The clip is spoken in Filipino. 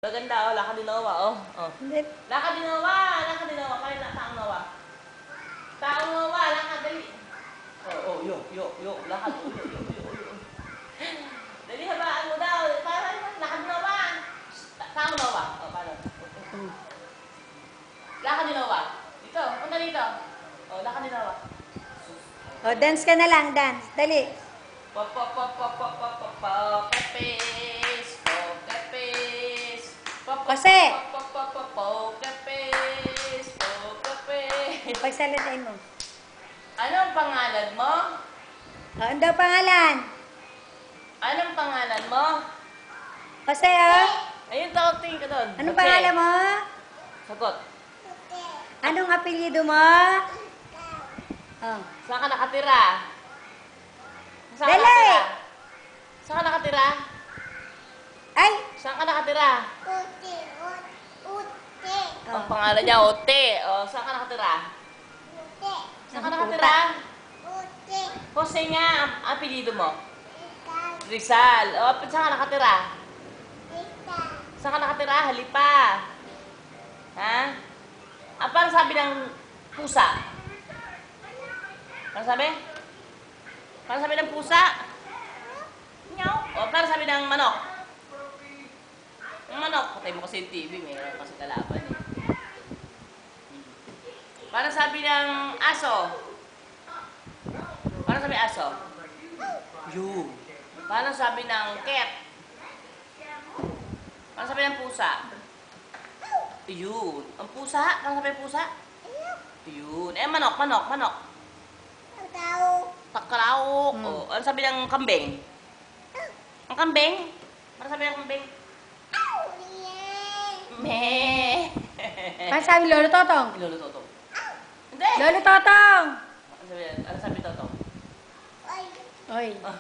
Maganda, oh. Lakad din Noah, oh. Oh. Lakad din Noah. Lakad din Noah. Kaya na, taong Noah. Taong Noah, lakad, dali. Oh, yo. Lakad, yo. Dali, habaan mo daw. Parang, lakad din Noah. Taong Noah. Oh, paano? Lakad din Noah. Dito, punta dito. Oh, lakad din Noah. Oh, dance ka na lang, dance. Dali. Pop, kapis. Pop, kapis. Jose! Kapis. Kapis. Pagsalitain mo. Anong pangalan mo? Oh, ano daw pangalan? Anong pangalan mo? Jose, oh. Ayun, tingin ka doon. Anong Jose. pangalan mo? Sagot. Anong apelyido mo? Oh. Saan ka nakatira? Saan ka Dali! nakatira? Saan ka nakatira? Ay! Saan ka nakatira? Ute. Ang pangalan niya, Ote. O, saan ka nakatira? Ute. Saan ka nakatira? Ute. Jose nga, ang apelyido mo. Ikaw. Rizal. O, saan ka nakatira? Ikaw. Saan ka nakatira? Halipa. Ha? Paano sabi ng pusa? Paano sabi? Paano sabi ng pusa? Meow. O, paano sabi ng manok? Ang manok. Patay mo kasi yung TV. Mayroon kasi kalaban eh. Paano sabi ng aso? Paano sabi ng aso? You. Paano sabi ng cat? Paano sabi ng pusa? Yun. Ang pusa? Paano sabi ng pusa? Yun. Eh, manok. Ikaw. Takraok. Oh, ano sabi ng kambing? Ang kambing? Ano sabi ng kambing? Meh. Ano sabi Lolo Totong? Lolo Totong. Hindi. Lolo Totong! Ano sabi Totong? Oy. Oy. Ah.